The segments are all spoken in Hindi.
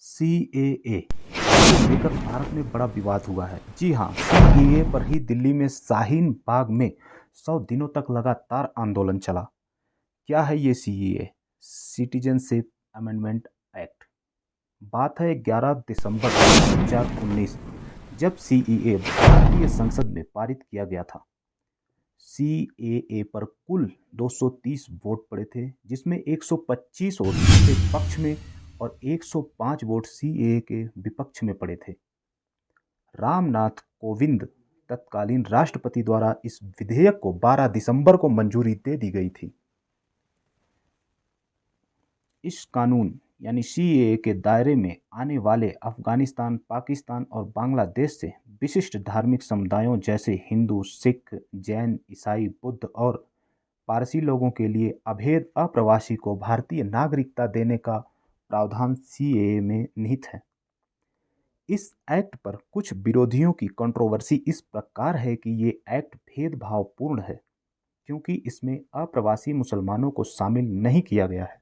सीएए को लेकर भारत में बड़ा विवाद हुआ है। जी हाँ, सीएए पर ही दिल्ली में शाहीन बाग में 100 दिनों तक लगातार आंदोलन चला। क्या है ये सीएए? Citizenship amendment act. बात है 11 दिसंबर 2019, जब सीएए भारतीय संसद में पारित किया गया था। सीएए पर कुल 230 वोट पड़े थे, जिसमें 125 वोट इसके पक्ष में और 105 वोट सीएए के विपक्ष में पड़े थे। रामनाथ कोविंद तत्कालीन राष्ट्रपति द्वारा इस विधेयक को 12 दिसंबर को मंजूरी दे दी गई थी। इस कानून यानी सीएए के दायरे में आने वाले अफगानिस्तान, पाकिस्तान और बांग्लादेश से विशिष्ट धार्मिक समुदायों जैसे हिंदू, सिख, जैन, ईसाई, बुद्ध और पारसी लोगों के लिए अवैध अप्रवासी को भारतीय नागरिकता देने का प्रावधान सीएए में निहित है। इस एक्ट पर कुछ विरोधियों की कंट्रोवर्सी इस प्रकार है कि ये एक्ट भेदभावपूर्ण है, क्योंकि इसमें अप्रवासी मुसलमानों को शामिल नहीं किया गया है।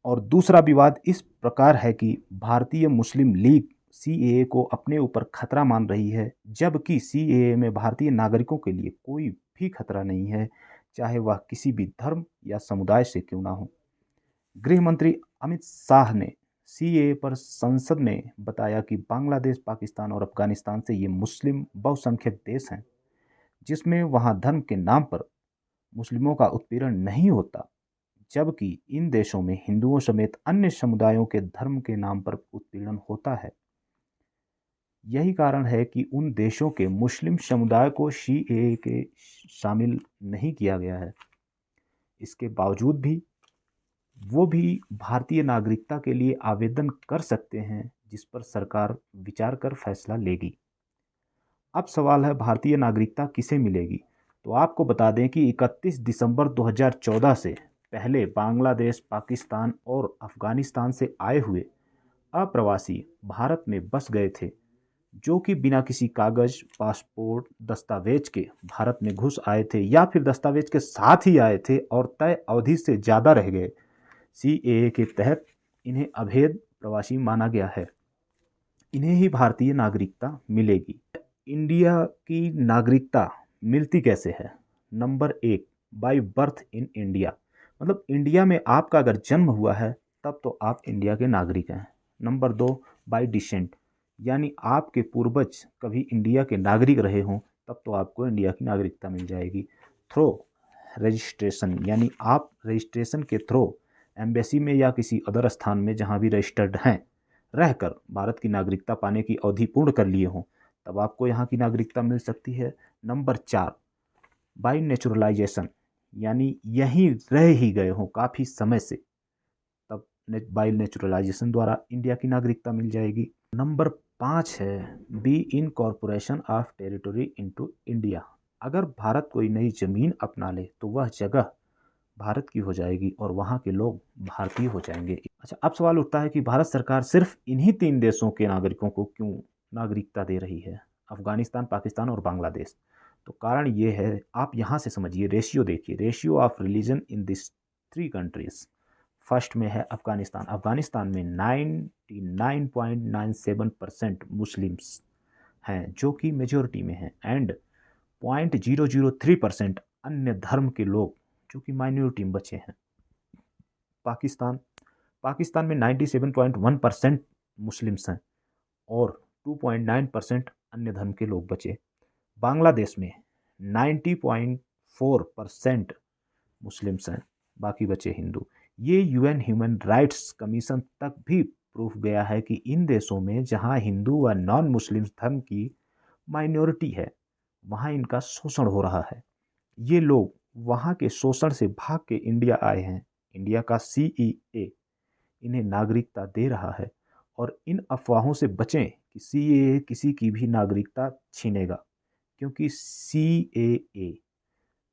और दूसरा विवाद इस प्रकार है कि भारतीय मुस्लिम लीग सीएए को अपने ऊपर खतरा मान रही है, जबकि सीएए में भारतीय नागरिकों के लिए कोई भी खतरा नहीं है, चाहे वह किसी भी धर्म या समुदाय से क्यों ना हो। गृह मंत्री अमित शाह ने सीएए पर संसद में बताया कि बांग्लादेश, पाकिस्तान और अफगानिस्तान से ये मुस्लिम बहुसंख्यक देश हैं, जिसमें वहाँ धर्म के नाम पर मुस्लिमों का उत्पीड़न नहीं होता, जबकि इन देशों में हिंदुओं समेत अन्य समुदायों के धर्म के नाम पर उत्पीड़न होता है। यही कारण है कि उन देशों के मुस्लिम समुदाय को सीएए के शामिल नहीं किया गया है। इसके बावजूद भी वो भी भारतीय नागरिकता के लिए आवेदन कर सकते हैं, जिस पर सरकार विचार कर फैसला लेगी। अब सवाल है, भारतीय नागरिकता किसे मिलेगी? तो आपको बता दें कि 31 दिसंबर 2014 से पहले बांग्लादेश, पाकिस्तान और अफगानिस्तान से आए हुए अप्रवासी भारत में बस गए थे, जो कि बिना किसी कागज, पासपोर्ट, दस्तावेज के भारत में घुस आए थे या फिर दस्तावेज के साथ ही आए थे और तय अवधि से ज़्यादा रह गए। सीएए के तहत इन्हें अवैध प्रवासी माना गया है। इन्हें ही भारतीय नागरिकता मिलेगी। इंडिया की नागरिकता मिलती कैसे है? Number 1, by birth in India, मतलब इंडिया में आपका अगर जन्म हुआ है तब तो आप इंडिया के नागरिक हैं। नंबर 2, बाय डिसेंट, यानी आपके पूर्वज कभी इंडिया के नागरिक रहे हों तब तो आपको इंडिया की नागरिकता मिल जाएगी। थ्रो रजिस्ट्रेशन, यानी आप रजिस्ट्रेशन के थ्रो एम्बेसी में या किसी अदर स्थान में जहां भी रजिस्टर्ड हैं रहकर भारत की नागरिकता पाने की अवधि पूर्ण कर लिए हों, तब आपको यहाँ की नागरिकता मिल सकती है। नंबर 4, बाय नेचुरलाइजेशन, यानी यहीं रह ही गए हों काफ़ी समय से, तब बाय नेचुरलाइजेशन द्वारा इंडिया की नागरिकता मिल जाएगी। नंबर 5 है be in corporation of territory into India, अगर भारत कोई नई ज़मीन अपना ले तो वह जगह भारत की हो जाएगी और वहाँ के लोग भारतीय हो जाएंगे। अच्छा, अब सवाल उठता है कि भारत सरकार सिर्फ इन्हीं 3 देशों के नागरिकों को क्यों नागरिकता दे रही है, अफगानिस्तान, पाकिस्तान और बांग्लादेश? तो कारण ये है, आप यहाँ से समझिए, रेशियो देखिए, ratio of religion in this 3 countries. First में है अफगानिस्तान। अफगानिस्तान में 99.97% मुस्लिम्स हैं, जो कि मेजोरिटी में हैं, एंड 0.003% अन्य धर्म के लोग, जो कि माइनॉरिटी में बचे हैं। पाकिस्तान पाकिस्तान में 97.1% मुस्लिम्स हैं और 2.9% अन्य धर्म के लोग बचे। बांग्लादेश में 90.4% मुस्लिम्स हैं, बाकी बचे हिंदू। ये यूएन ह्यूमन राइट्स कमीशन तक भी प्रूफ गया है कि इन देशों में जहां हिंदू व नॉन मुस्लिम धर्म की माइनॉरिटी है, वहां इनका शोषण हो रहा है। ये लोग वहां के शोषण से भाग के इंडिया आए हैं। इंडिया का सीएए इन्हें नागरिकता दे रहा है, और इन अफवाहों से बचें कि सीएए किसी की भी नागरिकता छीनेगा, क्योंकि सीएए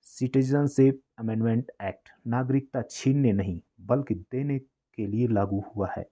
सिटीजनशिप अमेंडमेंट एक्ट नागरिकता छीनने नहीं बल्कि देने के लिए लागू हुआ है।